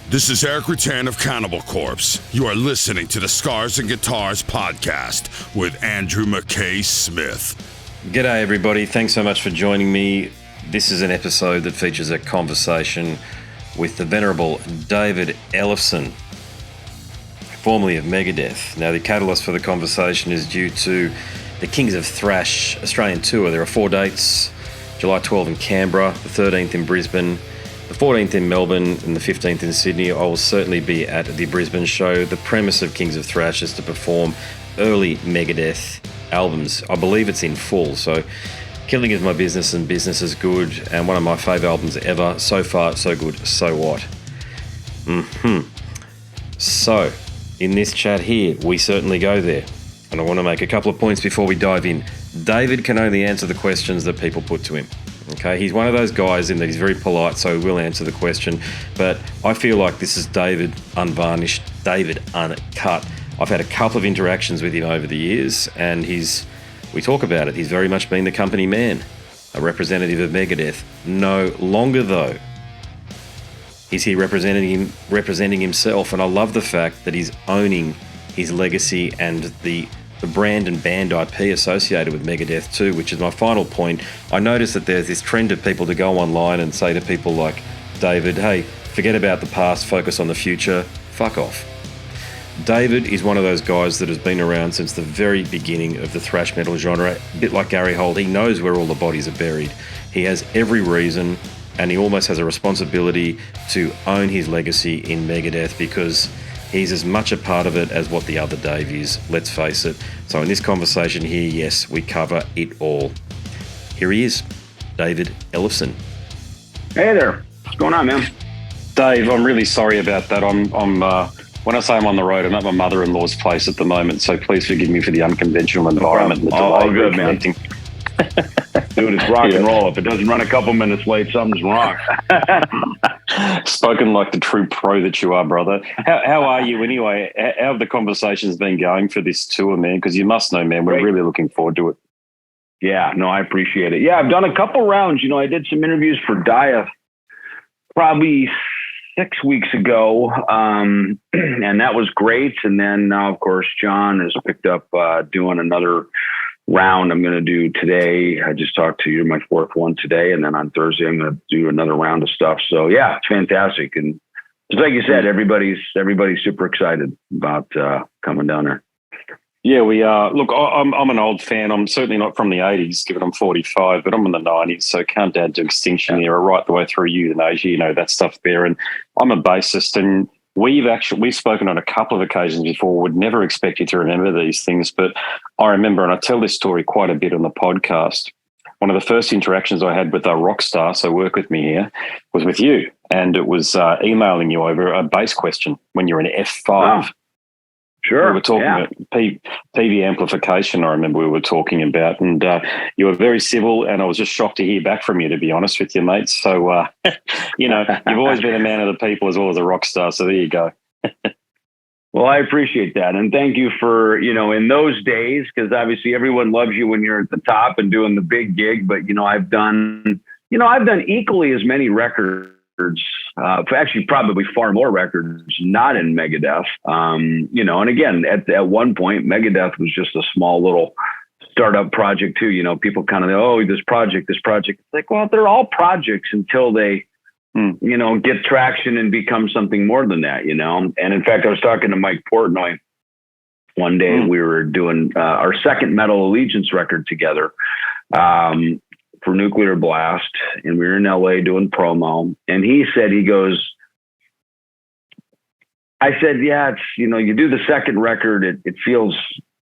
This is Eric Rutan of Cannibal Corpse. You are listening to the Scars and Guitars podcast with Andrew McKay Smith. G'day everybody, thanks so much for joining me. This is an episode that features a conversation with the venerable David Ellefson, formerly of Megadeth. Now the catalyst for the conversation is due to the Kings of Thrash Australian tour. There are 4 dates, July 12 in Canberra, the 13th in Brisbane, the 14th in Melbourne and the 15th in Sydney. I will certainly be at the Brisbane show. The premise of Kings of Thrash is to perform early Megadeth albums. I believe it's in full, so Killing is my business and business is good, and one of my favourite albums ever. So far, so good, so what? So, in this chat here, we certainly go there. And I want to make a couple of points before we dive in. David can only answer the questions that people put to him. Okay, he's one of those guys in that he's very polite, so he will answer the question. But I feel like this is David unvarnished, David uncut. I've had a couple of interactions with him over the years, and we talk about it. He's very much been the company man, a representative of Megadeth. No longer, though, is he representing himself, and I love the fact that he's owning his legacy and the brand and band IP associated with Megadeth too, which is my final point. I notice that there's this trend of people to go online and say to people like David, hey, forget about the past, focus on the future, fuck off. David is one of those guys that has been around since the very beginning of the thrash metal genre, a bit like Gary Holt. He knows where all the bodies are buried. He has every reason, and he almost has a responsibility to own his legacy in Megadeth because he's as much a part of it as what the other Dave is, let's face it. So in this conversation here, yes, we cover it all. Here he is, David Ellefson. Hey there. What's going on, man? Dave, I'm really sorry about that. When I say I'm on the road, I'm at my mother-in-law's place at the moment, so please forgive me for the unconventional environment. And the all good, man. Dude, it's rock and roll. If it doesn't run a couple minutes late, something's wrong. Spoken like the true pro that you are, brother. How are you anyway? How have the conversations been going for this tour, man? Because you must know, man, we're really looking forward to it. Yeah, no, I appreciate it. Yeah, I've done a couple rounds. You know, I did some interviews for Dieth probably 6 weeks ago, and that was great. And then now, of course, John has picked up doing another round I'm going to do today. I just talked to you, my 4th one today, and then on Thursday I'm going to do another round of stuff. So yeah, it's fantastic, and just like you said, everybody's super excited about coming down there. Yeah, we are. Look, I'm an old fan. I'm certainly not from the 80s, given I'm 45, but I'm in the 90s, so Countdown to Extinction era, right the way through euthanasia, you know, that stuff there. And I'm a bassist, and we've spoken on a couple of occasions before. Would never expect you to remember these things, but I remember, and I tell this story quite a bit on the podcast. One of the first interactions I had with a rock star, so work with me here, was with you, and it was emailing you over a bass question when you're in F5. Oh, sure. We were talking about PV amplification, I remember we were talking about, and you were very civil, and I was just shocked to hear back from you, to be honest with you, mate. So, you know, you've always been a man of the people as well as a rock star, so there you go. Well, I appreciate that. And thank you for, you know, in those days, because obviously everyone loves you when you're at the top and doing the big gig. But, you know, I've done equally as many records, actually probably far more records, not in Megadeth. You know, and again, at one point, Megadeth was just a small little startup project too. You know, people kind of, this project. It's like, well, they're all projects until they, you know, get traction and become something more than that, you know? And in fact, I was talking to Mike Portnoy one day. We were doing our second Metal Allegiance record together for Nuclear Blast. And we were in LA doing promo. And he goes, I said, yeah, it's, you know, you do the second record, it feels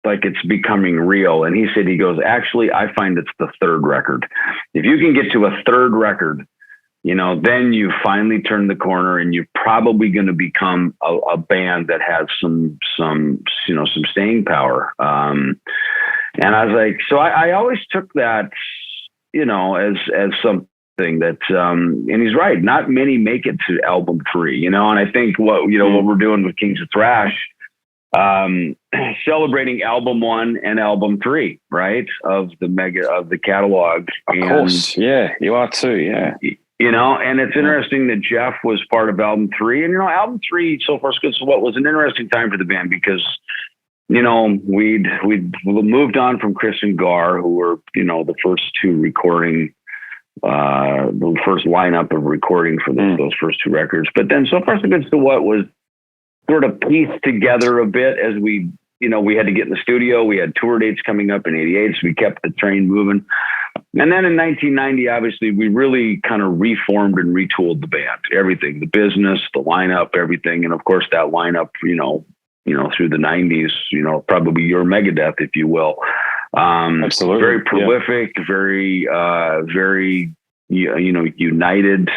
like it's becoming real. And he goes, actually, I find it's the third record. If you can get to a third record, you know, then you finally turn the corner and you're probably going to become a band that has some staying power. And I was like, so I always took that, you know, as something that, and he's right. Not many make it to album 3, you know, and I think what we're doing with Kings of Thrash, celebrating album 1 and album 3, right? Of the catalog. Of course. Yeah, you are too. Yeah. And it's interesting that Jeff was part of album 3. And, album 3, So Far So Good So What, was an interesting time for the band because, we'd moved on from Chris and Gar, who were, the first two recording, the first lineup of recording for those first two records. But then So Far So Good So What was sort of pieced together a bit as we had to get in the studio. We had tour dates coming up in '88, so we kept the train moving. And then in 1990, obviously, we really kind of reformed and retooled the band, everything, the business, the lineup, everything. And of course, that lineup, through the 90s, probably your Megadeth, if you will. Absolutely. Very prolific, very, united.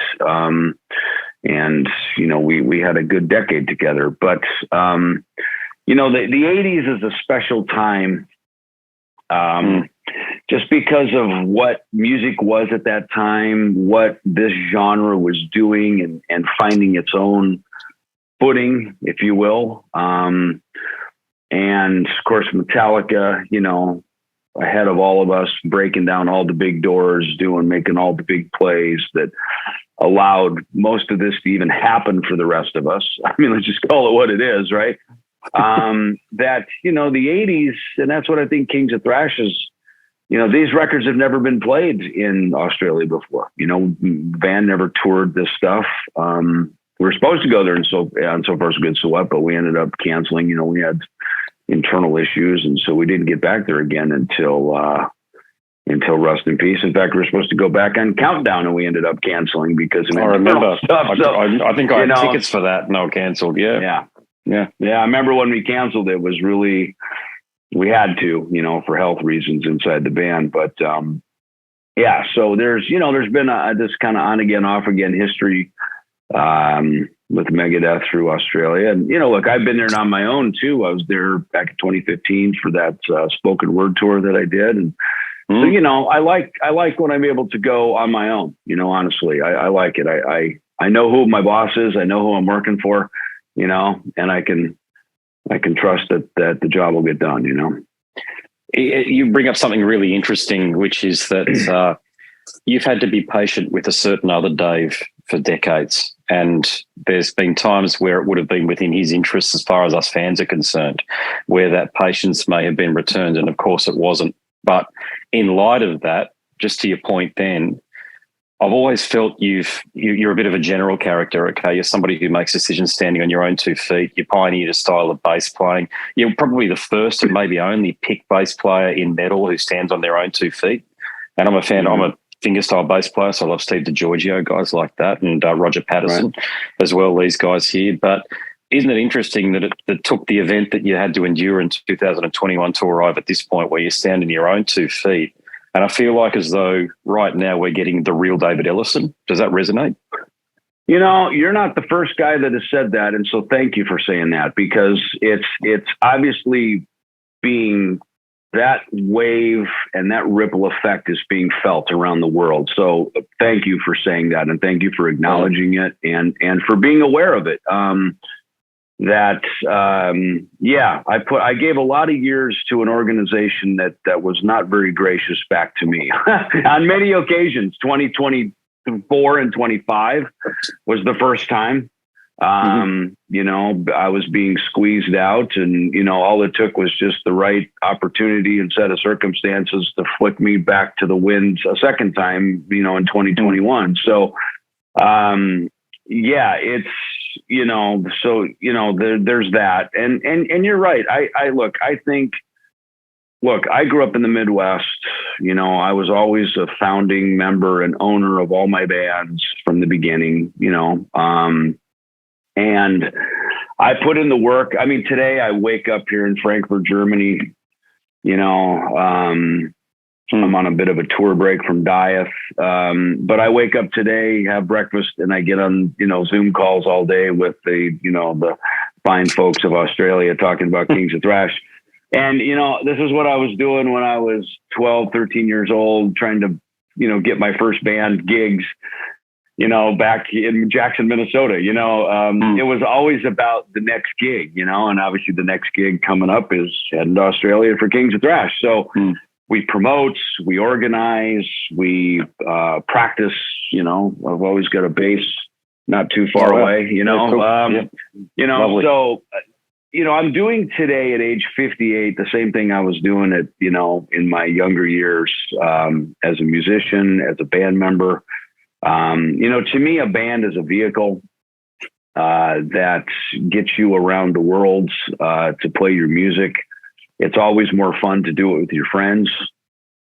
And, we had a good decade together. But, the 80s is a special time. Just because of what music was at that time, what this genre was doing and finding its own footing, if you will. And of course, Metallica, ahead of all of us, breaking down all the big doors, making all the big plays that allowed most of this to even happen for the rest of us. I mean, let's just call it what it is, right? That, the 80s, and that's what I think Kings of Thrash is, these records have never been played in Australia before. The band never toured this stuff. We were supposed to go there on So Far So Good So What, but we ended up canceling. We had internal issues, and so we didn't get back there again until Rust in Peace. In fact, we were supposed to go back on Countdown, and we ended up canceling because of I remember. stuff. I think I had tickets for that, and I canceled. Yeah. I remember when we canceled, it was really, we had to, for health reasons inside the band. But so there's been this kind of on again, off again history with Megadeth through Australia. And, look, I've been there on my own too. I was there back in 2015 for that spoken word tour that I did. And so, I like when I'm able to go on my own, honestly, I like it. I know who my boss is. I know who I'm working for, and I can trust that the job will get done, You bring up something really interesting, which is that you've had to be patient with a certain other Dave for decades. And there's been times where it would have been within his interests, as far as us fans are concerned, where that patience may have been returned. And of course it wasn't. But in light of that, just to your point then, I've always felt you're a bit of a general character, okay? You're somebody who makes decisions standing on your own 2 feet. You pioneered a style of bass playing. You're probably the first and maybe only pick bass player in metal who stands on their own 2 feet. And I'm a fan. I'm a fingerstyle bass player, so I love Steve DiGiorgio, guys like that, and Roger Patterson as well, these guys here. But isn't it interesting that it took the event that you had to endure in 2021 to arrive at this point where you stand on your own 2 feet? And I feel like as though right now we're getting the real David Ellefson. Does that resonate? You're not the first guy that has said that. And so thank you for saying that, because it's obviously being, that wave and that ripple effect is being felt around the world. So thank you for saying that. And thank you for acknowledging it and for being aware of it. I gave a lot of years to an organization that was not very gracious back to me on many occasions. 2024 and 25 was the first time. I was being squeezed out, and, all it took was just the right opportunity and set of circumstances to flick me back to the wind a second time, in 2021. So, it's, there's that. And you're right. I grew up in the Midwest. I was always a founding member and owner of all my bands from the beginning, and I put in the work. I mean, today I wake up here in Frankfurt, Germany, I'm on a bit of a tour break from Dieth. But I wake up today, have breakfast, and I get on, Zoom calls all day with the fine folks of Australia talking about Kings of Thrash. And, this is what I was doing when I was 12, 13 years old, trying to, get my first band gigs, back in Jackson, Minnesota. It was always about the next gig, and obviously the next gig coming up is heading to Australia for Kings of Thrash. So we promote, we organize, we practice, I've always got a bass not too far away, Cool. Lovely. So, I'm doing today at age 58, the same thing I was doing at, in my younger years, as a musician, as a band member. To me, a band is a vehicle, that gets you around the world, to play your music. It's always more fun to do it with your friends.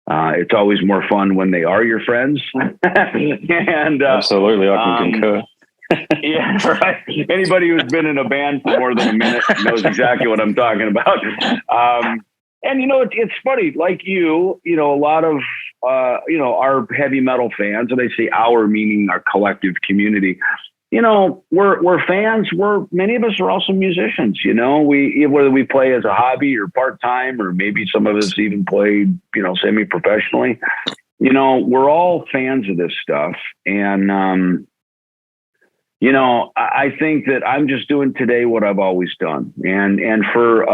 It's always more fun when they are your friends. And absolutely, I can concur. Yeah, right. Anybody who's been in a band for more than a minute knows exactly what I'm talking about. And it's funny, like a lot of our heavy metal fans, and I say our meaning our collective community. We're fans. Many of us are also musicians. Whether we play as a hobby or part time, or maybe some of us even play semi professionally. We're all fans of this stuff, and I think that I'm just doing today what I've always done. And for,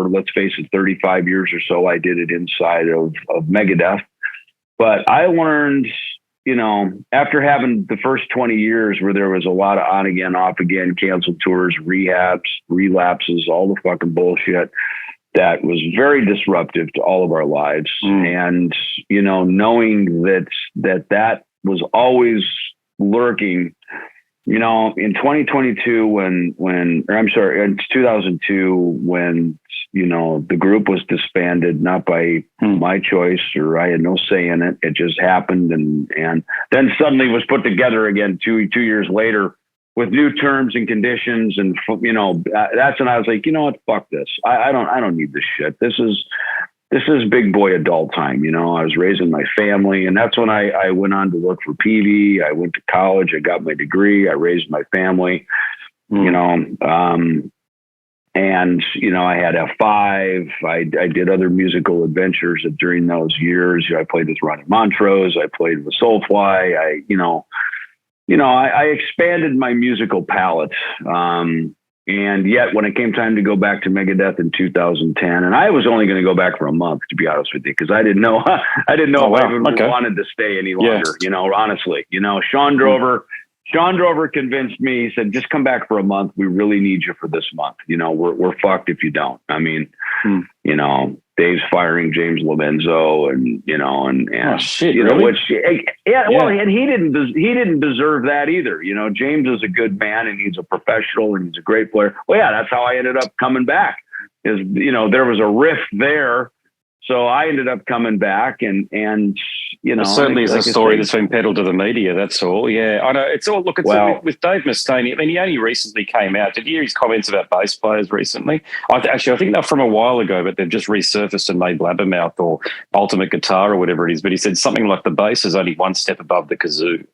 let's face it, 35 years or so, I did it inside of Megadeth. But I learned, after having the first 20 years where there was a lot of on again, off again, canceled tours, rehabs, relapses, all the fucking bullshit that was very disruptive to all of our lives. And, knowing that was always lurking. In 2022, in 2002, when, the group was disbanded, not by my choice, or I had no say in it. It just happened. And then suddenly was put together again two years later with new terms and conditions. And, that's when I was like, what, fuck this. I don't need this shit. This is big boy adult time. I was raising my family, and that's when I went on to work for PV. I went to college. I got my degree. I raised my family, and, I had F5. I did other musical adventures during those years. I played with Ronnie Montrose. I played with Soulfly. I expanded my musical palette. And yet when it came time to go back to Megadeth in 2010, and I was only going to go back for a month, to be honest with you, because I didn't know, if I even wanted to stay any longer, honestly, Sean Drover convinced me. He said, just come back for a month. We really need you for this month. We're fucked if you don't. I mean, Dave's firing James Lomenzo, and oh, shit, really? Well, and he didn't deserve that either. James is a good man, and he's a professional, and he's a great player. Well, yeah, that's how I ended up coming back. There was a rift there. So I ended up coming back, and it certainly is a story that's been peddled to the media. That's all. Yeah, I know. It's all. Look, with Dave Mustaine. I mean, he only recently came out. Did you hear his comments about bass players recently? I think they're from a while ago, but they've just resurfaced and made Blabbermouth or Ultimate Guitar or whatever it is. But he said something like the bass is only one step above the kazoo.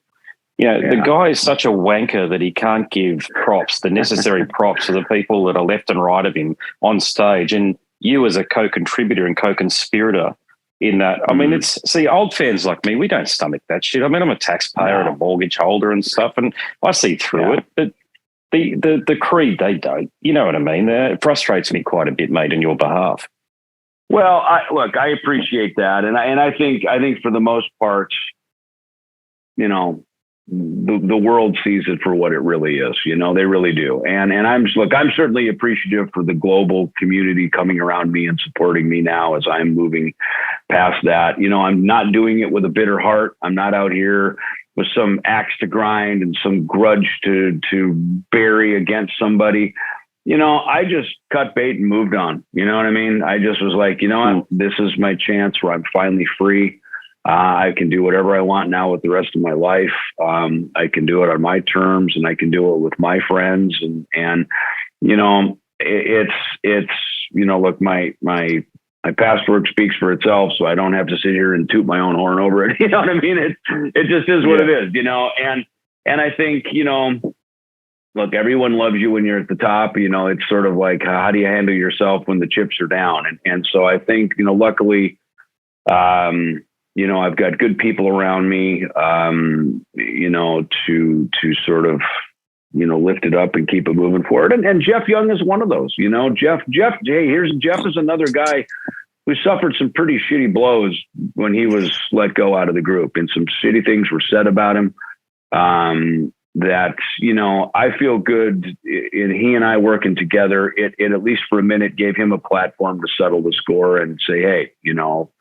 The guy is such a wanker that he can't give the necessary props to the people that are left and right of him on stage. And you as a co-contributor and co-conspirator in that. I mean, old fans like me, we don't stomach that shit. I mean, I'm a taxpayer and a mortgage holder and stuff, and I see through it. But the creed, they don't. You know what I mean? It frustrates me quite a bit, mate, on your behalf. Well, I appreciate that. And I think for the most part, the world sees it for what it really is. They really do. And I'm certainly appreciative for the global community coming around me and supporting me now as I'm moving past that. I'm not doing it with a bitter heart. I'm not out here with some axe to grind and some grudge to bury against somebody. I just cut bait and moved on. You know what I mean? I just was like, what? This is my chance where I'm finally free. I can do whatever I want now with the rest of my life. I can do it on my terms, and I can do it with my friends. And look, my past work speaks for itself, so I don't have to sit here and toot my own horn over it. You know what I mean? It just is what it is, and I think, look, everyone loves you when you're at the top. It's sort of like, how do you handle yourself when the chips are down? And so I think, luckily, I've got good people around me, to sort of, lift it up and keep it moving forward. And Jeff Young is one of those, Jeff is another guy we suffered some pretty shitty blows when he was let go out of the group, and some shitty things were said about him. That, you know, I feel good in he and I working together. It at least for a minute gave him a platform to settle the score and say, hey, you know,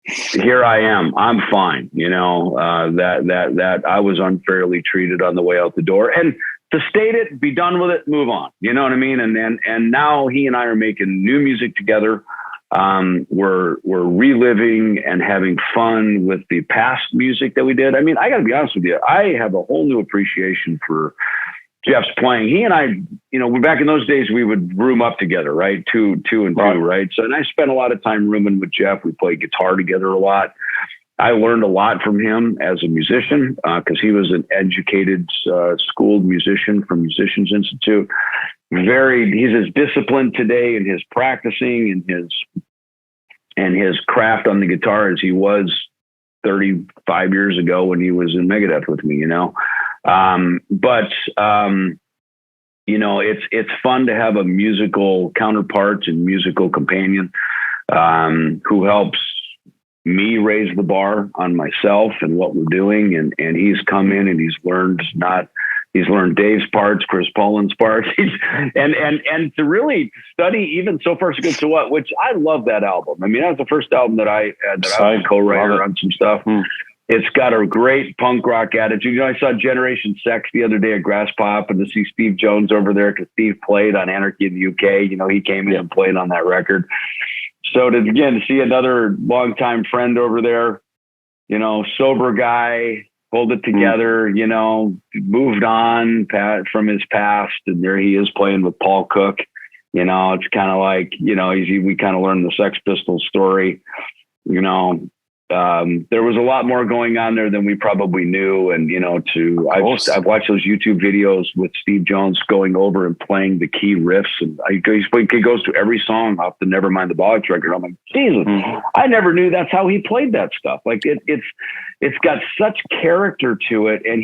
here I am. I'm fine. You know, that I was unfairly treated on the way out the door, and to state it, be done with it, move on. You know what I mean? And now he and I are making new music together. We're reliving and having fun with the past music that we did. I mean, I got to be honest with you. I have a whole new appreciation for Jeff's playing. He and I, you know, back in those days, we would room up together, right? Two and two, right? So, and I spent a lot of time rooming with Jeff. We played guitar together a lot. I learned a lot from him as a musician because he was an educated, schooled musician from Musicians Institute. He's as disciplined today in his practicing and his craft on the guitar as he was 35 years ago when he was in Megadeth with me, you know. But you know, it's fun to have a musical counterpart and musical companion who helps me raise the bar on myself and what we're doing. And he's come in and he's learned Dave's parts, Chris Poland's parts, and to really study even So Far So Good So What, which I love that album. I mean, that was the first album that I was a co-writer on some stuff. It's got a great punk rock attitude. You know, I saw Generation Sex the other day at Grass Pop, and to see Steve Jones over there because Steve played on Anarchy in the UK. You know, he came in and played on that record. So to see another longtime friend over there, you know, sober guy, pulled it together, you know, moved on from his past, and there he is playing with Paul Cook. You know, it's kind of like, you know, we kind of learned the Sex Pistols story. You know, there was a lot more going on there than we probably knew. And, you know, I've watched those YouTube videos with Steve Jones going over and playing the key riffs. And he goes to every song off the Nevermind the Bollocks record. I'm like, Jesus, I never knew that's how he played that stuff. Like it's got such character to it. And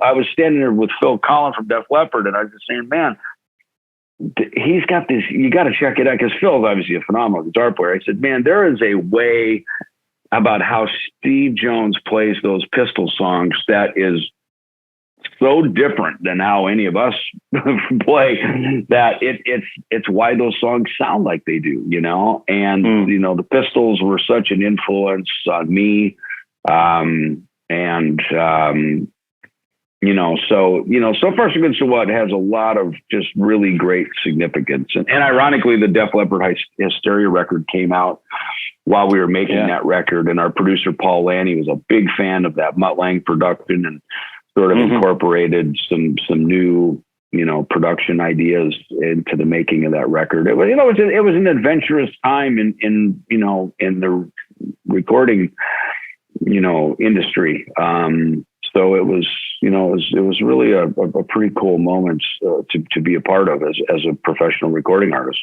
I was standing there with Phil Collins from Def Leppard, and I was just saying, man, he's got this, you got to check it out. Cause Phil's obviously a phenomenal guitar player. I said, man, there is a way about how Steve Jones plays those Pistol songs that is so different than how any of us play, that it's why those songs sound like they do, you know? And, you know, the Pistols were such an influence on me. You know, So Far So Good So What has a lot of just really great significance. And ironically, the Def Leppard Hysteria record came out while we were making that record. And our producer, Paul Lanny, was a big fan of that Mutt Lange production and sort of incorporated some new, you know, production ideas into the making of that record. It was, you know, it was an adventurous time in you know, in the recording, you know, industry. So it was, you know, it was really a pretty cool moment to be a part of as a professional recording artist.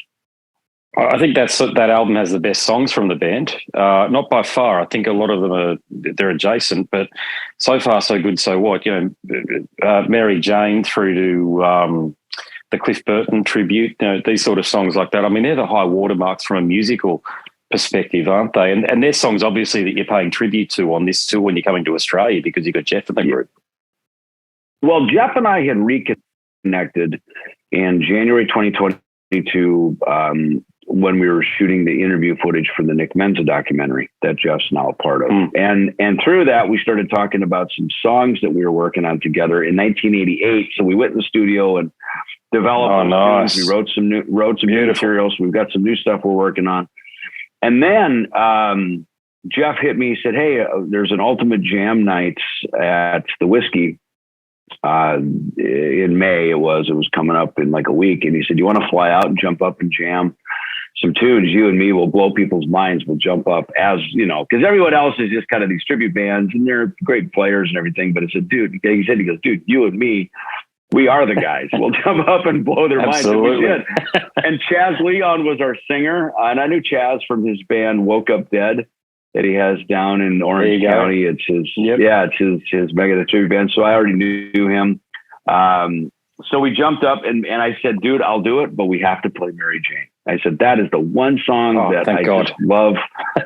I think that album has the best songs from the band. Not by far. I think a lot of them they're adjacent, but So Far So Good So What. You know, Mary Jane through to the Cliff Burton tribute. You know, these sort of songs like that. I mean, they're the high watermarks from a musical perspective, aren't they? And they're songs obviously that you're paying tribute to on this tour when you're coming to Australia because you've got Jeff in the group. Well, Jeff and I had reconnected in January 2022 when we were shooting the interview footage for the Nick Menza documentary that Jeff's now a part of. And through that, we started talking about some songs that we were working on together in 1988. So we went in the studio and developed tunes. We wrote some new materials. We've got some new stuff we're working on. And then Jeff hit me, he said, hey, there's an Ultimate Jam night at the Whiskey in May. It was coming up in like a week. And he said, you want to fly out and jump up and jam some tunes? You and me will blow people's minds. We'll jump up, as you know, because everyone else is just kind of these tribute bands and they're great players and everything. But it's a dude, he goes, dude, you and me, we are the guys. We'll jump up and blow their minds. And we did. And Chaz Leon was our singer. And I knew Chaz from his band Woke Up Dead that he has down in Orange County. It's his, it's his Megadeth tribute band. So I already knew him. So we jumped up and I said, dude, I'll do it, but we have to play Mary Jane. I said, that is the one song that I just love.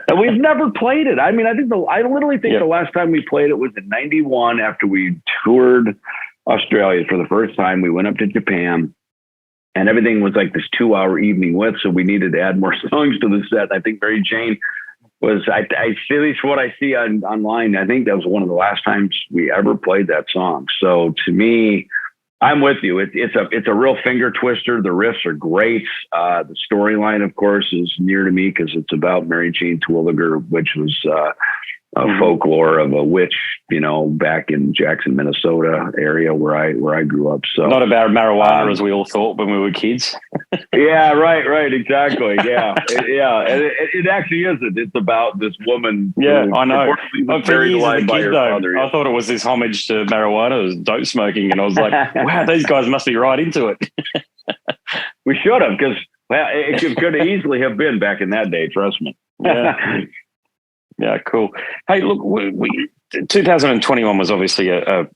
And we've never played it. I mean, I literally think the last time we played it was in 91 after we toured Australia for the first time. We went up to Japan and everything was like this 2-hour evening with, so we needed to add more songs to the set. I think Mary Jane was, I see, at least what I see online, I think that was one of the last times we ever played that song. So to me, I'm with you. It's a real finger twister. The riffs are great. The storyline, of course, is near to me because it's about Mary Jane Terwilliger, which was a folklore of a witch, back in Jackson, Minnesota area where I grew up. So not about marijuana as we all thought when we were kids. Yeah, right, exactly. Yeah, it actually isn't. It's about this woman. Yeah, I know. Was buried alive by her father. I thought it was this homage to marijuana, it was dope smoking, and I was like, wow, these guys must be right into it. We should have, because it could easily have been back in that day. Trust me. Yeah. Yeah, cool. Hey, look, 2021 was obviously to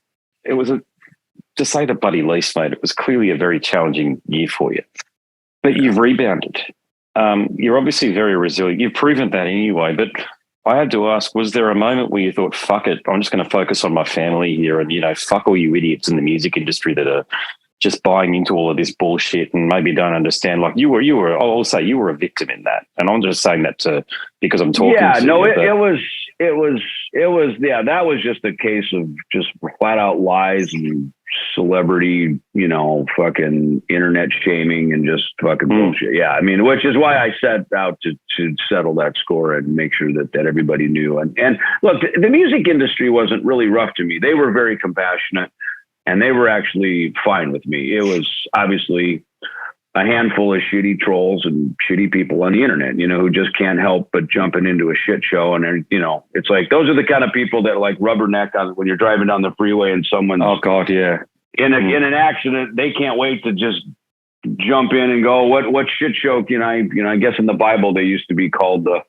say the bloody least, mate, it was clearly a very challenging year for you. But you've rebounded. You're obviously very resilient. You've proven that anyway. But I had to ask, was there a moment where you thought, fuck it, I'm just going to focus on my family here and, fuck all you idiots in the music industry that are just buying into all of this bullshit and maybe don't understand? Like you were, I'll say you were a victim in that. And I'm just saying that because I'm talking to you. It was, that was just a case of just flat out lies and celebrity, fucking internet shaming and just fucking bullshit. Yeah. I mean, which is why I set out to settle that score and make sure that everybody knew. And look, the music industry wasn't really rough to me. They were very compassionate. And they were actually fine with me. It was obviously a handful of shitty trolls and shitty people on the internet, who just can't help but jumping into a shit show. And, it's like, those are the kind of people that like rubberneck on when you're driving down the freeway and someone's in an accident. They can't wait to just jump in and go, what shit show can I guess in the Bible, they used to be called the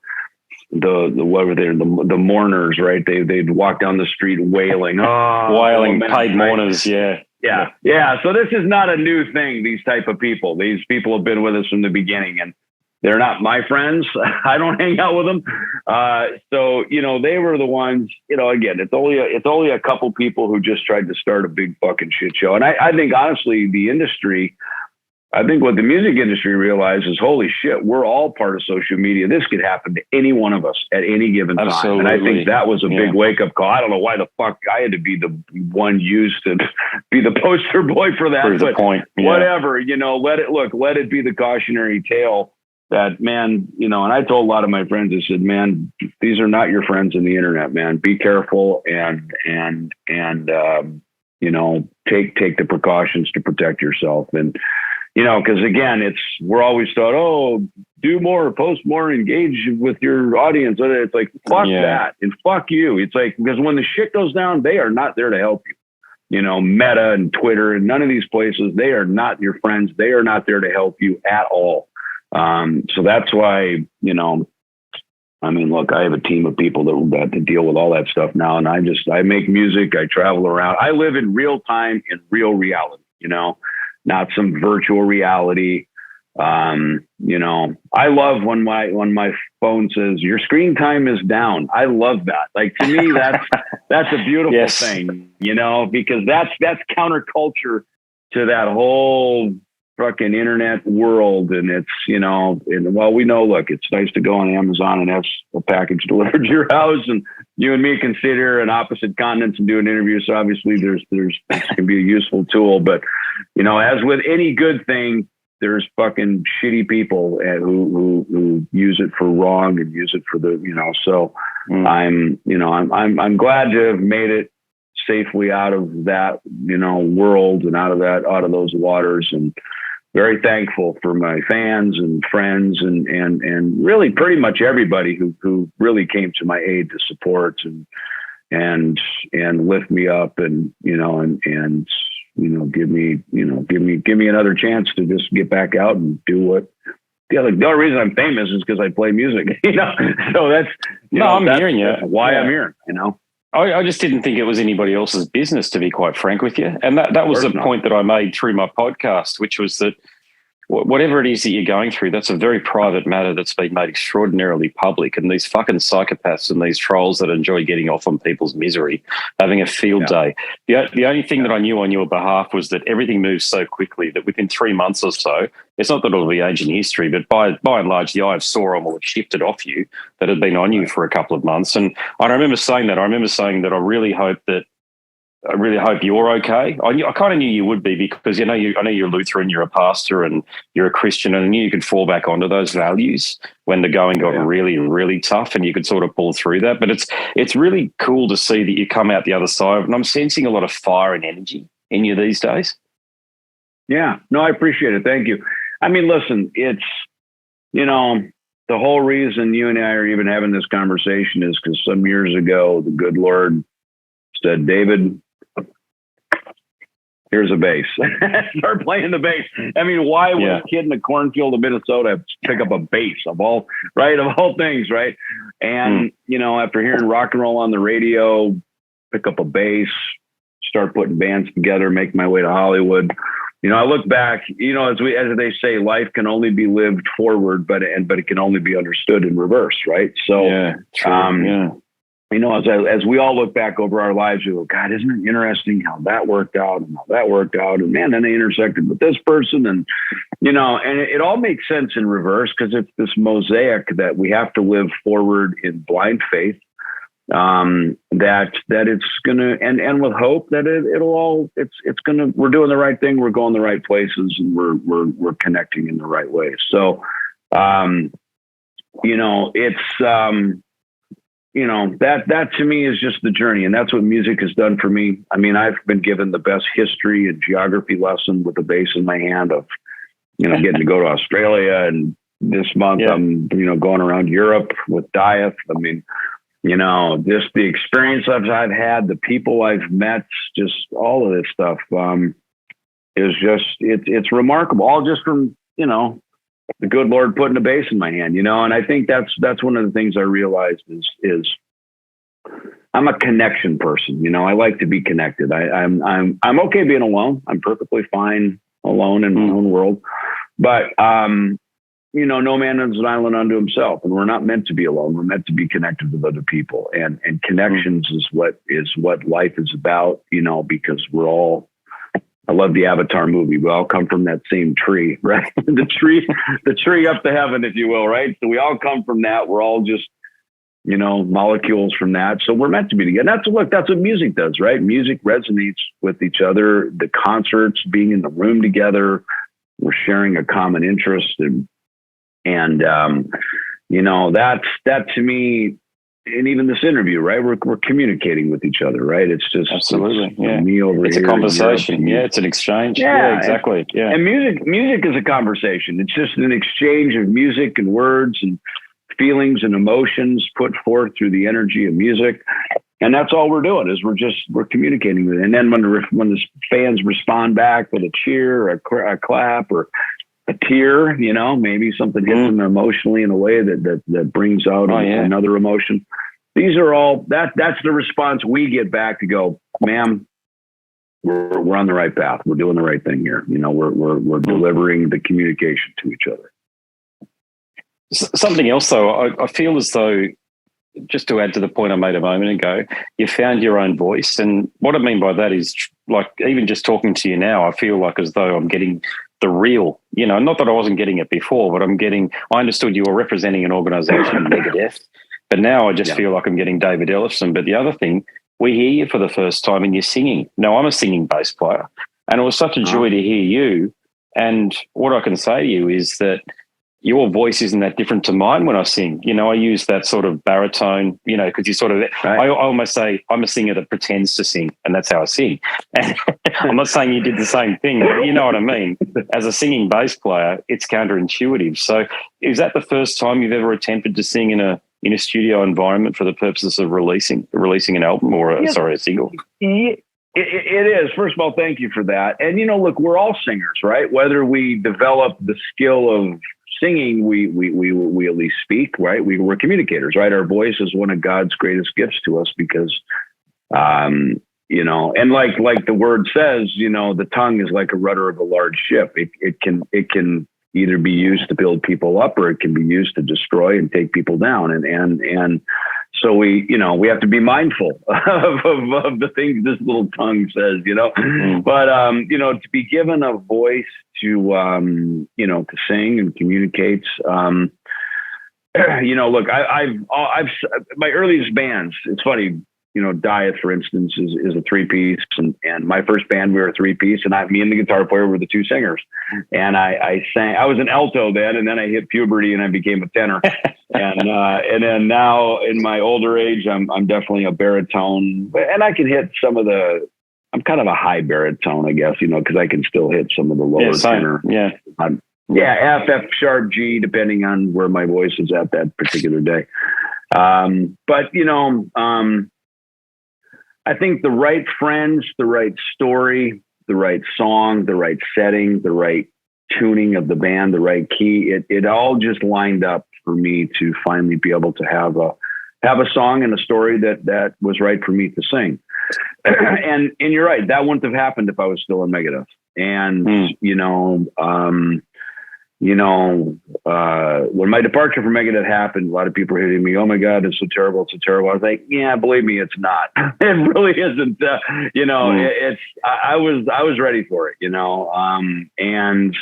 what were they? The mourners, right? They'd walk down the street wailing, paid mourners. Yeah. So this is not a new thing. These type of people, these people have been with us from the beginning, and they're not my friends. I don't hang out with them. So they were the ones. Again, it's only a couple people who just tried to start a big fucking shit show. And I think honestly, the industry. I think what the music industry realizes, holy shit, we're all part of social media. This could happen to any one of us at any given time. Absolutely. And I think that was a big wake up call. I don't know why the fuck I had to be the one used to be the poster boy for that. Prove the point. Yeah. Whatever, let it be the cautionary tale that, man, and I told a lot of my friends, I said, man, these are not your friends on the internet, man. Be careful and take the precautions to protect yourself. And, because again, we're always taught, do more, post more, engage with your audience. It's like, fuck that and fuck you. It's like, because when the shit goes down, they are not there to help you. Meta and Twitter and none of these places, they are not your friends. They are not there to help you at all. So that's why, look, I have a team of people that deal with all that stuff now. And I make music. I travel around. I live in real time, in real reality, not some virtual reality. I love when my phone says your screen time is down. I love that. Like, to me, that's a beautiful thing, because that's counterculture to that whole fucking internet world. And it's, we know, look, it's nice to go on Amazon and have a package delivered to your house, and you and me can sit here in opposite continents and do an interview. So obviously it can be a useful tool, but as with any good thing, there's fucking shitty people who use it for wrong and use it for so I'm glad to have made it safely out of that, world and out of those waters, and very thankful for my fans and friends and really pretty much everybody who really came to my aid to support and lift me up and give me another chance to just get back out and do what. The only reason I'm famous is because I play music, So that's I'm hearing you. That's why I'm here, I just didn't think it was anybody else's business, to be quite frank with you. And that was the point that I made through my podcast, which was that whatever it is that you're going through, that's a very private matter that's been made extraordinarily public. And these fucking psychopaths and these trolls that enjoy getting off on people's misery, having a field day. The only thing that I knew on your behalf was that everything moves so quickly that within 3 months or so, it's not that it'll be ancient history, but by and large, the eye of Sauron will have shifted off you that had been on you for a couple of months. And I remember saying that. I remember saying that I really hope you're okay. I kind of knew you would be because I know you're Lutheran, you're a pastor, and you're a Christian, and I knew you could fall back onto those values when the going got really, really tough, and you could sort of pull through that. But it's really cool to see that you come out the other side, and I'm sensing a lot of fire and energy in you these days. Yeah, no, I appreciate it. Thank you. I mean, listen, it's the whole reason you and I are even having this conversation is because some years ago the good Lord said, David, here's a bass. Start playing the bass. I mean, why would a kid in the cornfield of Minnesota pick up a bass of all things, right? And, after hearing rock and roll on the radio, pick up a bass, start putting bands together, make my way to Hollywood. I look back, as they say, life can only be lived forward, but it can only be understood in reverse, right? So, as we all look back over our lives, we go, God, isn't it interesting how that worked out and how that worked out? And man, then they intersected with this person. And, and it all makes sense in reverse because it's this mosaic that we have to live forward in blind faith. That it's gonna and with hope that we're doing the right thing, we're going the right places, and we're connecting in the right way. So, that to me is just the journey, and that's what music has done for me. I mean, I've been given the best history and geography lesson with a bass in my hand of, getting to go to Australia, and this month I'm, going around Europe with Dieth. I mean, just the experience I've had, the people I've met, just all of this stuff is just, it's remarkable. All just from, the good Lord putting a bass in my hand, and I think that's one of the things I realized is I'm a connection person. I like to be connected. I'm okay being alone. I'm perfectly fine alone in my own world, but, no man is an island unto himself, and we're not meant to be alone. We're meant to be connected with other people, and connections is what life is about, because I love the Avatar movie. We all come from that same tree, right? the tree up to heaven, if you will, right? So we all come from that. We're all just, molecules from that. So we're meant to be together. That's what music does, right? Music resonates with each other. The concerts, being in the room together, we're sharing a common interest, and that to me, and even this interview, right? We're communicating with each other, right? It's just absolutely, me over it's here. It's a conversation. It's an exchange. Yeah, exactly. And music is a conversation. It's just an exchange of music and words and feelings and emotions put forth through the energy of music. And that's all we're doing is we're communicating with it. And then when the fans respond back with a cheer, a clap, or a tear, maybe something hits them emotionally in a way that brings out another emotion. These are all that's the response we get back to go, ma'am, we're on the right path. We're doing the right thing here. We're delivering the communication to each other. Something else though, I feel as though, just to add to the point I made a moment ago, you found your own voice. And what I mean by that is, like, even just talking to you now, I feel like as though I'm getting the real, not that I wasn't getting it before, but I understood you were representing an organization, Megadeth, but now I just feel like I'm getting David Ellefson. But the other thing, we hear you for the first time and you're singing. Now, I'm a singing bass player, and it was such a joy to hear you. And what I can say to you is that your voice isn't that different to mine when I sing. I use that sort of baritone, because you sort of, I almost say I'm a singer that pretends to sing, and that's how I sing. And I'm not saying you did the same thing, but you know what I mean. As a singing bass player, it's counterintuitive. So is that the first time you've ever attempted to sing in a studio environment for the purposes of releasing an album or a single? It is. First of all, thank you for that. And, look, we're all singers, right? Whether we develop the skill of singing, we at least speak, right? We're communicators, right? Our voice is one of God's greatest gifts to us because, and like the word says, the tongue is like a rudder of a large ship. It can either be used to build people up or it can be used to destroy and take people down. And so we have to be mindful of the things this little tongue says, but, to be given a voice to sing and communicate, look, I've my earliest bands, it's funny, Dieth, for instance, is a 3-piece, and my first band, we were a 3-piece, and me and the guitar player were the 2 singers. And I sang, I was an alto then, and then I hit puberty and I became a tenor. And then now in my older age, I'm definitely a baritone, and I can hit some of I'm kind of a high baritone, I guess, because I can still hit some of the lower tenor. Yeah. F, F sharp, G, depending on where my voice is at that particular day. But I think the right friends, the right story, the right song, the right setting, the right tuning of the band, the right key, it all just lined up for me to finally be able to have a song and a story that was right for me to sing. And you're right, that wouldn't have happened if I was still in Megadeth. And when my departure from Megadeth happened, a lot of people were hitting me, "Oh my God, it's so terrible. It's so terrible." I was like, yeah, believe me, it's not. It really isn't. I was ready for it, and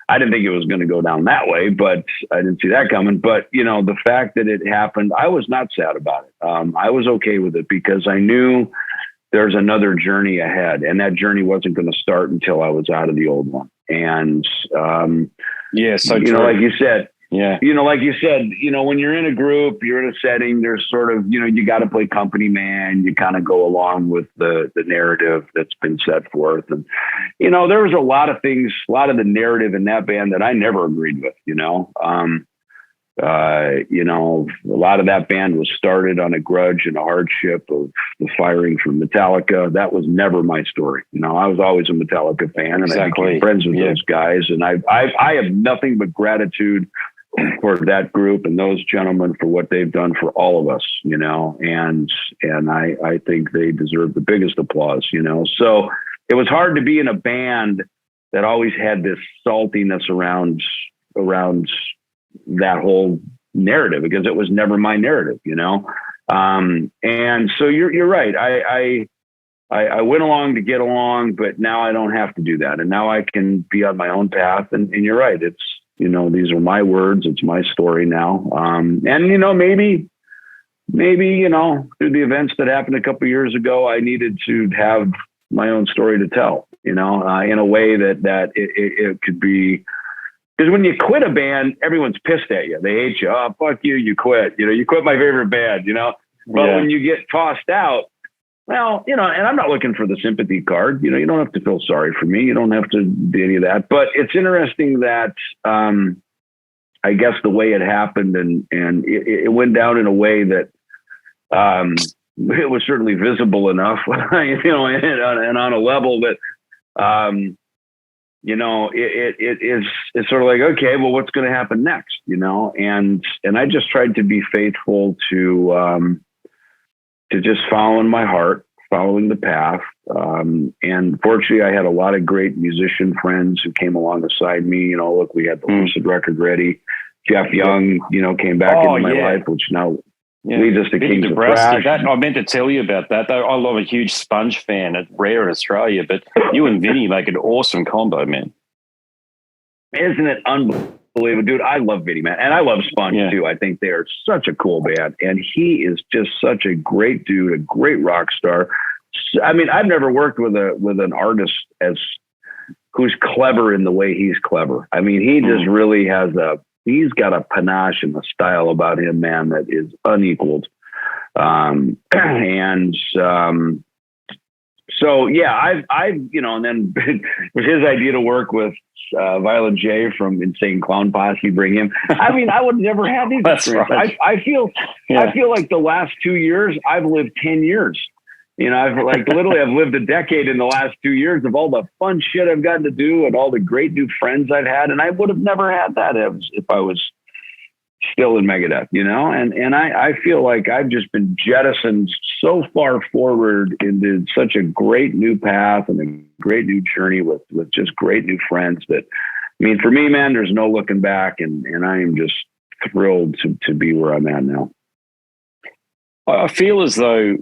I didn't think it was going to go down that way, but I didn't see that coming. But, the fact that it happened, I was not sad about it. I was okay with it because I knew there's another journey ahead, and that journey wasn't going to start until I was out of the old one. And, so like you said, yeah, when you're in a group, you're in a setting, there's sort of, you got to play company man. You kind of go along with the narrative that's been set forth. And, there was a lot of things, a lot of the narrative in that band that I never agreed with, a lot of that band was started on a grudge and a hardship of the firing from Metallica. That was never my story. I was always a Metallica fan, and I became friends with those guys. And I have nothing but gratitude for that group and those gentlemen for what they've done for all of us, and I think they deserve the biggest applause, So it was hard to be in a band that always had this saltiness around that whole narrative, because it was never my narrative, and so you're right. I went along to get along, but now I don't have to do that, and now I can be on my own path. And you're right. It's these are my words. It's my story now. And maybe through the events that happened a couple of years ago, I needed to have my own story to tell. In a way that it could be. Because when you quit a band, everyone's pissed at you. They hate you. Oh, fuck you. You quit. You quit my favorite band, But when you get tossed out, well, and I'm not looking for the sympathy card. You don't have to feel sorry for me. You don't have to do any of that. But it's interesting that I guess the way it happened and it went down in a way that it was certainly visible enough, and on a level that it's sort of like, okay, well, what's going to happen next? And I just tried to be faithful to just following my heart, following the path. And fortunately I had a lot of great musician friends who came alongside me. Look, we had the Lucid record ready. Jeff Young, came back into my life, which now leads us to Kings of Thrash. I meant to tell you about that, though. I'm a huge Sponge fan. It's rare in Australia, but you and Vinny make an awesome combo, man. Isn't it unbelievable? Dude, I love Vinny, man. And I love Sponge, too. I think they are such a cool band. And he is just such a great dude, a great rock star. I mean, I've never worked with an artist who's clever in the way he's clever. I mean, he just really has he's got a panache and a style about him, man, that is unequaled. So yeah, and then it was his idea to work with Violent J from Insane Clown Posse, bring him. I mean, I would never have these experiences. Right. I feel like the last 2 years I've lived 10 years. I've lived a decade in the last 2 years of all the fun shit I've gotten to do and all the great new friends I've had. And I would have never had that if I was still in Megadeth, and I feel like I've just been jettisoned so far forward into such a great new path and a great new journey with just great new friends that I mean, for me, man, there's no looking back, and I am just thrilled to be where I'm at now. I feel as though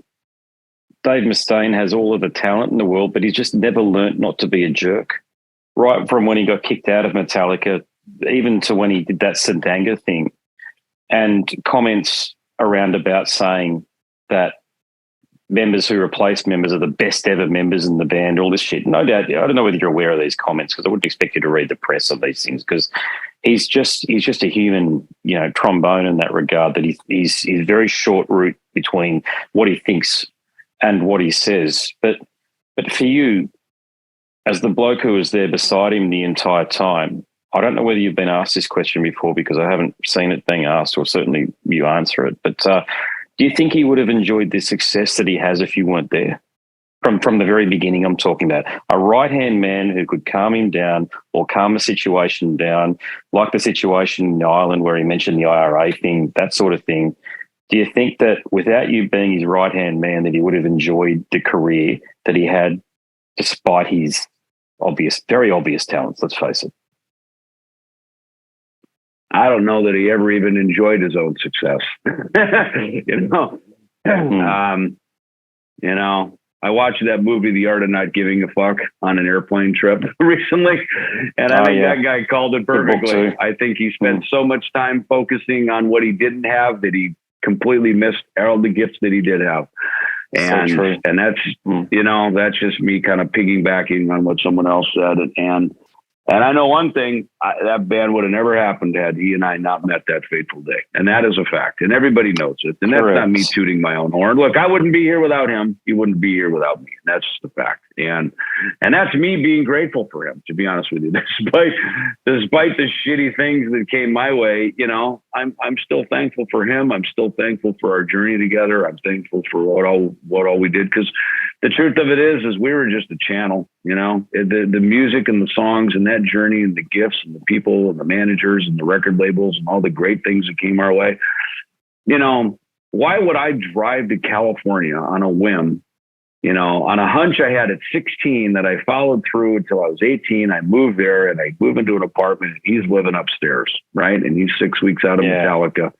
Dave Mustaine has all of the talent in the world, but he's just never learnt not to be a jerk. Right from when he got kicked out of Metallica, even to when he did that Sedanga thing, and comments around about saying that members who replace members are the best ever members in the band, all this shit. No doubt, I don't know whether you're aware of these comments, because I wouldn't expect you to read the press of these things, because he's just a human, trombone in that regard, that he's very short route between what he thinks and what he says. But for you, as the bloke who was there beside him the entire time, I don't know whether you've been asked this question before, because I haven't seen it being asked, or certainly you answer it. But do you think he would have enjoyed the success that he has if you weren't there? From the very beginning, I'm talking about a right-hand man who could calm him down or calm a situation down, like the situation in Ireland where he mentioned the IRA thing, that sort of thing. Do you think that without you being his right-hand man, that he would have enjoyed the career that he had, despite his very obvious talents, let's face it? I don't know that he ever even enjoyed his own success. I watched that movie, The Art of Not Giving a Fuck, on an airplane trip recently, and I think that guy called it perfectly. I think he spent so much time focusing on what he didn't have that he completely missed all the gifts that he did have. And so true. And that's that's just me kind of piggybacking on what someone else said. And I know one thing, that band would have never happened had he and I not met that fateful day. And that is a fact. And everybody knows it. And that's not me tooting my own horn. Look, I wouldn't be here without him. He wouldn't be here without me. And that's the fact. And that's me being grateful for him, to be honest with you. Despite the shitty things that came my way, I'm still thankful for him. I'm still thankful for our journey together. I'm thankful for what all we did. Because the truth of it is we were just a channel, the music and the songs and that journey and the gifts and the people and the managers and the record labels and all the great things that came our way. Why would I drive to California on a whim, on a hunch I had at 16 that I followed through until I was 18? I moved there and I moved into an apartment, and he's living upstairs, right? And he's 6 weeks out of Metallica,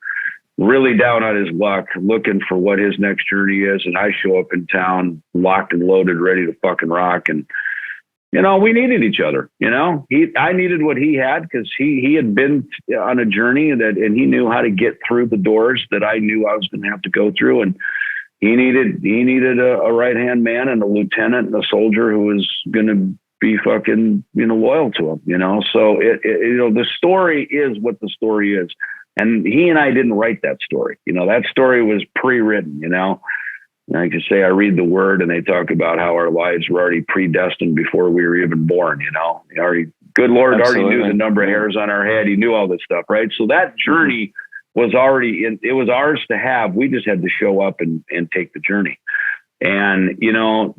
really down on his luck, looking for what his next journey is. And I show up in town, locked and loaded, ready to fucking rock. And, we needed each other. I needed what he had, because he had been on a journey and he knew how to get through the doors that I knew I was going to have to go through. And he needed a right-hand man and a lieutenant and a soldier who was going to be fucking, loyal to him, So the story is what the story is. And he and I didn't write that story. That story was pre-written, Like you say, I read the word and they talk about how our lives were already predestined before we were even born, Good Lord already knew the number of hairs on our head. He knew all this stuff, right? So that journey was already it was ours to have. We just had to show up and take the journey. And,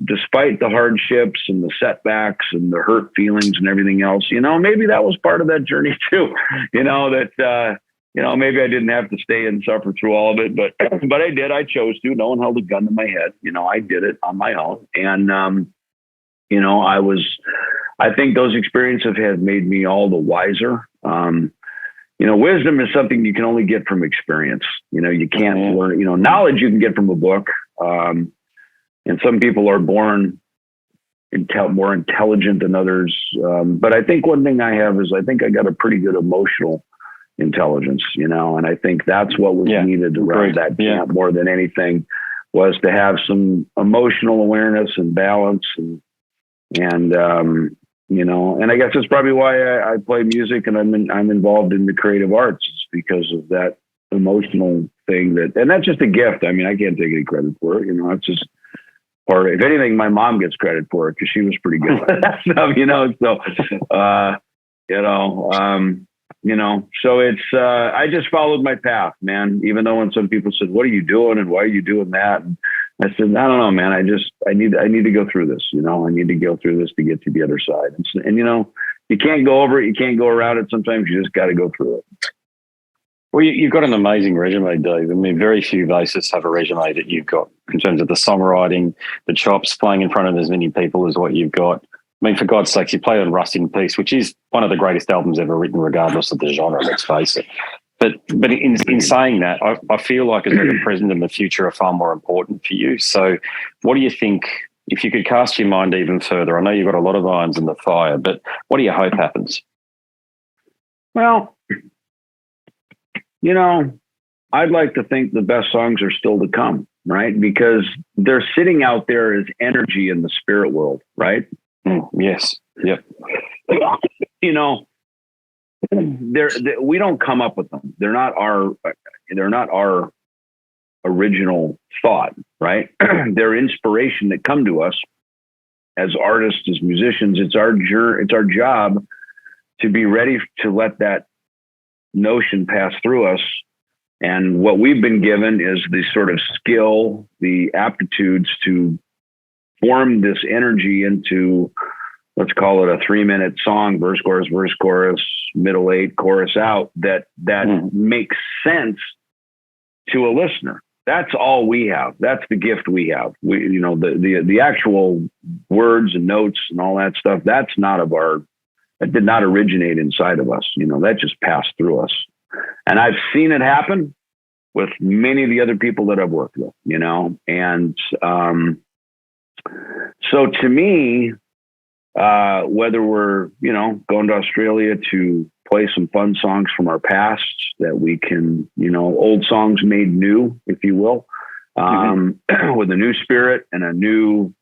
despite the hardships and the setbacks and the hurt feelings and everything else, maybe that was part of that journey too, maybe I didn't have to stay and suffer through all of it, but I did. I chose to. No one held a gun to my head. I did it on my own. And, I think those experiences have made me all the wiser. Wisdom is something you can only get from experience. You can't learn, knowledge you can get from a book. And some people are born more intelligent than others. But I think one thing I have is I think I got a pretty good emotional intelligence, and I think that's what was needed around that camp more than anything, was to have some emotional awareness and balance and I guess that's probably why I play music and I'm involved in the creative arts, because of that emotional thing and that's just a gift. I mean, I can't take any credit for it. It's just part of it. If anything, my mom gets credit for it, because she was pretty good at that stuff, so it's, I just followed my path, man, even though when some people said, what are you doing? And why are you doing that? And I said, I don't know, man. I need to go through this, I need to go through this to get to the other side. And you can't go over it. You can't go around it. Sometimes you just got to go through it. Well, you've got an amazing resume, Dave. I mean, very few bassists have a resume that you've got in terms of the songwriting, the chops, playing in front of as many people as what you've got. I mean, for God's sakes, you play on Rust in Peace, which is one of the greatest albums ever written, regardless of the genre, let's face it. But in saying that, I feel like as though the present and the future are far more important for you. So what do you think, if you could cast your mind even further? I know you've got a lot of irons in the fire, but what do you hope happens? Well, you know, I'd like to think the best songs are still to come, right? Because they're sitting out there as energy in the spirit world, right? Yes. Yep. You know, we don't come up with them. They're not our original thought, right? They're inspiration that come to us as artists, as musicians. It's our job to be ready to let that notion pass through us. And what we've been given is the sort of skill, the aptitudes to form this energy into, let's call it a 3-minute song, verse, chorus, middle 8, chorus out, that makes sense to a listener. That's all we have. That's the gift we have. We, you know, the actual words and notes and all that stuff, that did not originate inside of us. You know, that just passed through us. And I've seen it happen with many of the other people that I've worked with, you know? And so to me, whether we're, you know, going to Australia to play some fun songs from our past that we can, you know, old songs made new, if you will, with a new spirit and a new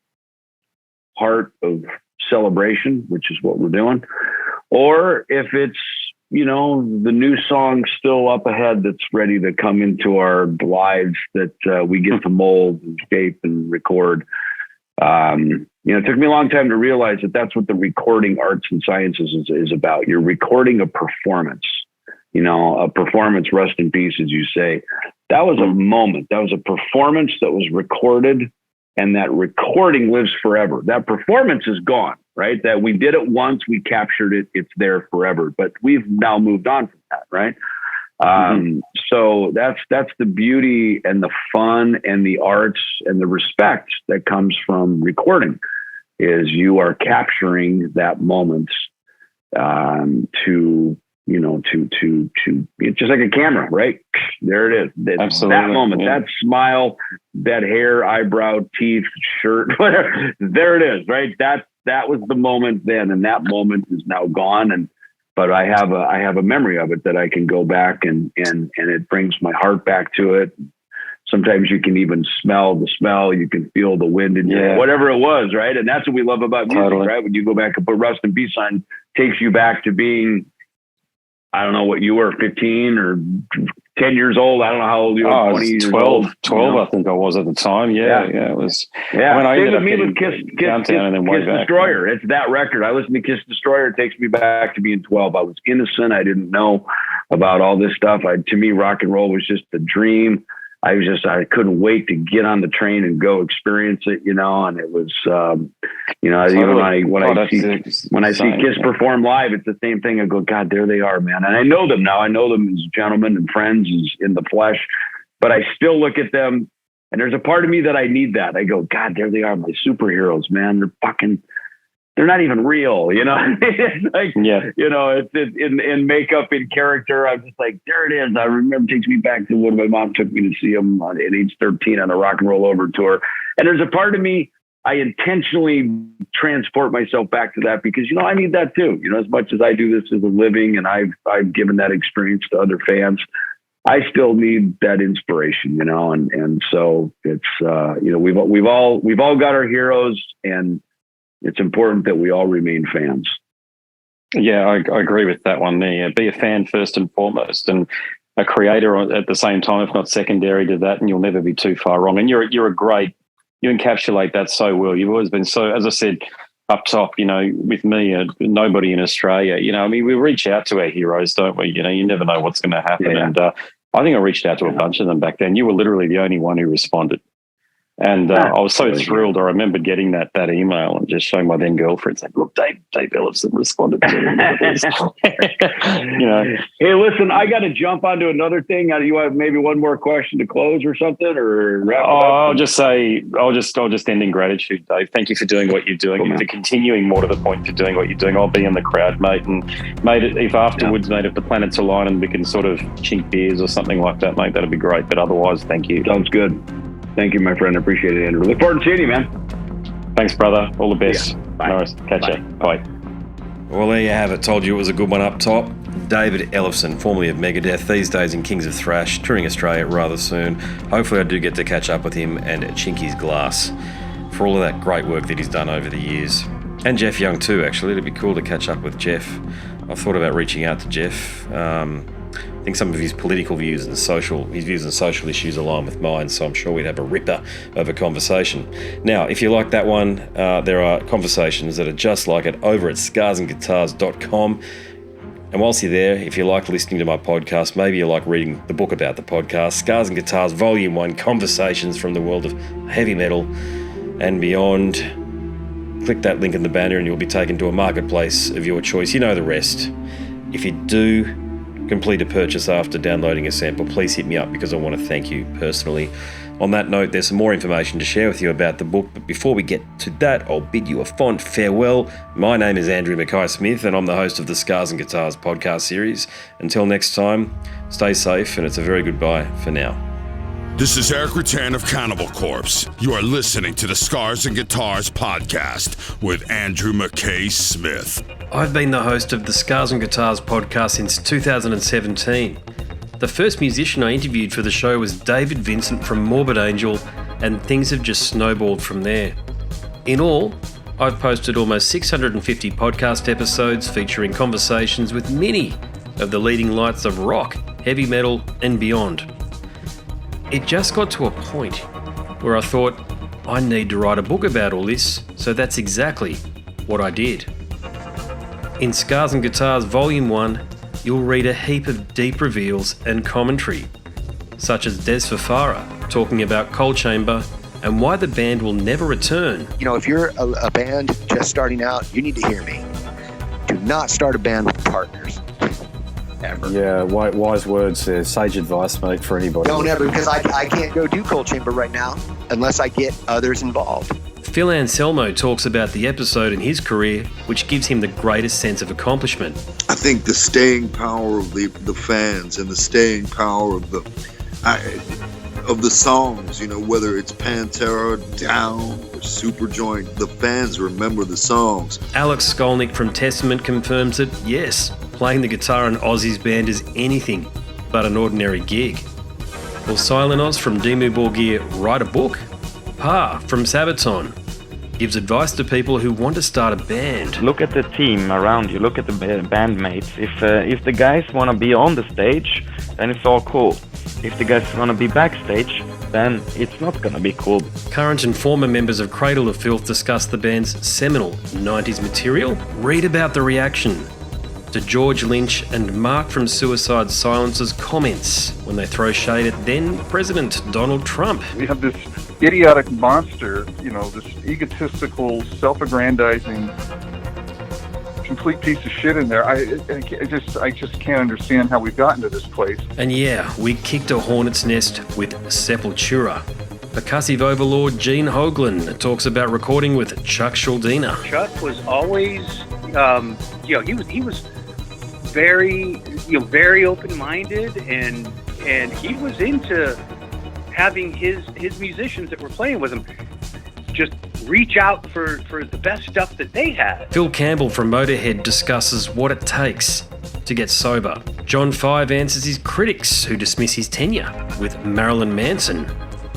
heart of celebration, which is what we're doing. Or if it's, you know, the new song still up ahead that's ready to come into our lives that we get to mold and shape and record. You know, it took me a long time to realize that that's what the recording arts and sciences is about. You're recording a performance, you know, a performance, rest in peace, as you say. That was a moment. That was a performance that was recorded, and that recording lives forever. That performance is gone, right? That we did it once, we captured it, it's there forever. But we've now moved on from that, right? So that's the beauty and the fun and the arts and the respect that comes from recording, is you are capturing that moment to, you know, to it's just like a camera, right? There it is. Absolutely. That moment, that smile, that hair, eyebrow, teeth, shirt, whatever. There it is, right? That was the moment then, and that moment is now gone. But I have a memory of it that I can go back and it brings my heart back to it. Sometimes you can even smell the smell. You can feel the wind in your, whatever it was, right? And that's what we love about music, right? When you go back and put Rust in Peace on, takes you back to being, I don't know what you were, 15 or 10 years old. I don't know how old you were. 20 years 12, old. 12, you know? I think I was at the time. Yeah. It was. Yeah. I mean, I ended up getting Kiss Destroyer. It's that record. I listened to Kiss Destroyer. It takes me back to being 12. I was innocent. I didn't know about all this stuff. To me, rock and roll was just a dream. I couldn't wait to get on the train and go experience it, you know, and it was, you know, even when I see Kiss perform live, it's the same thing. I go, God, there they are, man. And I know them now. I know them as gentlemen and friends in the flesh, but I still look at them and there's a part of me that I need that. I go, God, there they are, my superheroes, man. They're not even real, you know. It's like, you know, it's in makeup, in character. I'm just like, there it is. I remember, it takes me back to when my mom took me to see them at age 13 on a rock and roll over tour. And there's a part of me, I intentionally transport myself back to that because, you know, I need that too. You know, as much as I do this as a living and I've given that experience to other fans, I still need that inspiration, you know. And so it's, you know, we've all got our heroes, and it's important that we all remain fans. Yeah, I agree with that one there. Be a fan first and foremost, and a creator at the same time, if not secondary to that, and you'll never be too far wrong. And you encapsulate that so well. You've always been so, as I said up top, you know, with me, nobody in Australia, you know, I mean, we reach out to our heroes, don't we? You know, you never know what's going to happen. Yeah. And I think I reached out to a bunch of them back then. You were literally the only one who responded. And I was so thrilled. I remember getting that email and just showing my then girlfriend saying, "Look, Dave Ellefson responded to me." Hey, listen, I got to jump onto another thing. Do you have maybe one more question to close or something, or wrap it up? I'll just end in gratitude, Dave. Thank you for doing what you're doing, and for continuing, more to the point, for doing what you're doing. I'll be in the crowd, mate, and mate, if afterwards, mate, if the planets align and we can sort of chink beers or something like that, mate, that'd be great. But otherwise, thank you. Sounds good. Thank you, my friend. I appreciate it, Andrew. Look forward to seeing you, man. Thanks, brother. All the best. Yeah. Bye. Norris, catch you. Bye. Well, there you have it. Told you it was a good one up top. David Ellefson, formerly of Megadeth, these days in Kings of Thrash, touring Australia rather soon. Hopefully I do get to catch up with him and chink his glass for all of that great work that he's done over the years. And Jeff Young too, actually. It'd be cool to catch up with Jeff. I've thought about reaching out to Jeff. I think some of his political views and his views on social issues align with mine, so I'm sure we'd have a ripper of a conversation. Now, if you like that one, there are conversations that are just like it over at scarsandguitars.com. And whilst you're there, if you like listening to my podcast, maybe you like reading the book about the podcast, Scars and Guitars Volume 1, Conversations from the World of Heavy Metal and Beyond. Click that link in the banner and you'll be taken to a marketplace of your choice. You know the rest. If you do complete a purchase after downloading a sample, please hit me up because I want to thank you personally. On that note, there's some more information to share with you about the book, but before we get to that, I'll bid you a fond farewell. My name is Andrew Mackay-Smith and I'm the host of the Scars and Guitars podcast series. Until next time, stay safe and it's a very goodbye for now. This is Eric Rattan of Cannibal Corpse. You are listening to the Scars and Guitars podcast with Andrew Mackay-Smith. I've been the host of the Scars and Guitars podcast since 2017. The first musician I interviewed for the show was David Vincent from Morbid Angel, and things have just snowballed from there. In all, I've posted almost 650 podcast episodes featuring conversations with many of the leading lights of rock, heavy metal, and beyond. It just got to a point where I thought, I need to write a book about all this, so that's exactly what I did. In Scars and Guitars Volume 1, you'll read a heap of deep reveals and commentary, such as Des Fafara talking about Coal Chamber and why the band will never return. You know, if you're a band just starting out, you need to hear me. Do not start a band with partners. Ever. Yeah, wise words there. Sage advice, mate, for anybody. Don't ever, because I can't go do Coal Chamber right now unless I get others involved. Phil Anselmo talks about the episode in his career which gives him the greatest sense of accomplishment. I think the staying power of the fans and the staying power of the songs, you know, whether it's Pantera, Down, or Superjoint, the fans remember the songs. Alex Skolnick from Testament confirms that, yes, playing the guitar in Ozzy's band is anything but an ordinary gig. Will Silent Oz from Dimmu Borgir write a book? Pa from Sabaton gives advice to people who want to start a band. Look at the team around you. Look at the bandmates. If the guys want to be on the stage, then it's all cool. If the guys want to be backstage, then it's not going to be cool. Current and former members of Cradle of Filth discuss the band's seminal 90s material. Read about the reaction to George Lynch and Mark from Suicide Silence's comments when they throw shade at then President Donald Trump. We have this idiotic monster, you know, this egotistical, self-aggrandizing, complete piece of shit in there. I just can't understand how we've gotten to this place. And yeah, we kicked a hornet's nest with Sepultura. Percussive overlord Gene Hoglan talks about recording with Chuck Schuldiner. Chuck was always, he was very open-minded, and he was into having his musicians that were playing with him just reach out for the best stuff that they had. Phil Campbell from Motorhead discusses what it takes to get sober. John Five answers his critics who dismiss his tenure with Marilyn Manson.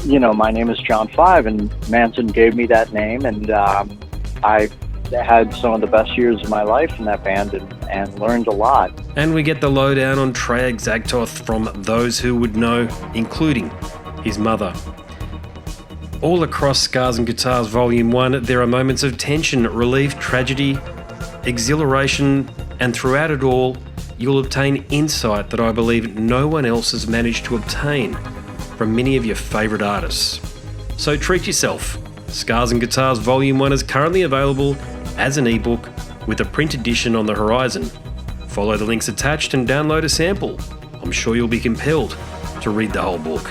You know, my name is John Five, and Manson gave me that name, and I had some of the best years of my life in that band and learned a lot. And we get the lowdown on Treyarch Zagtoth from those who would know, including his mother. All across Scars and Guitars Volume 1, there are moments of tension, relief, tragedy, exhilaration, and throughout it all, you'll obtain insight that I believe no one else has managed to obtain from many of your favourite artists. So treat yourself. Scars and Guitars Volume 1 is currently available as an ebook with a print edition on the horizon. Follow the links attached and download a sample. I'm sure you'll be compelled to read the whole book.